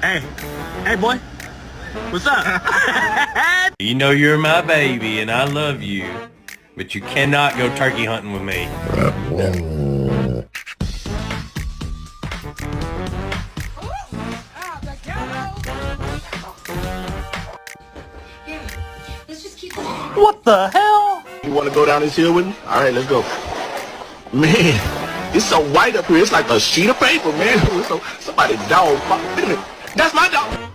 Hey, hey, boy. What's up? You know you're my baby and I love you, but you cannot go turkey hunting with me. What the hell? You want to go down this hill with me? All right, let's go. Man, it's so white up here. It's like a sheet of paper, man. So somebody's dog. That's my dog.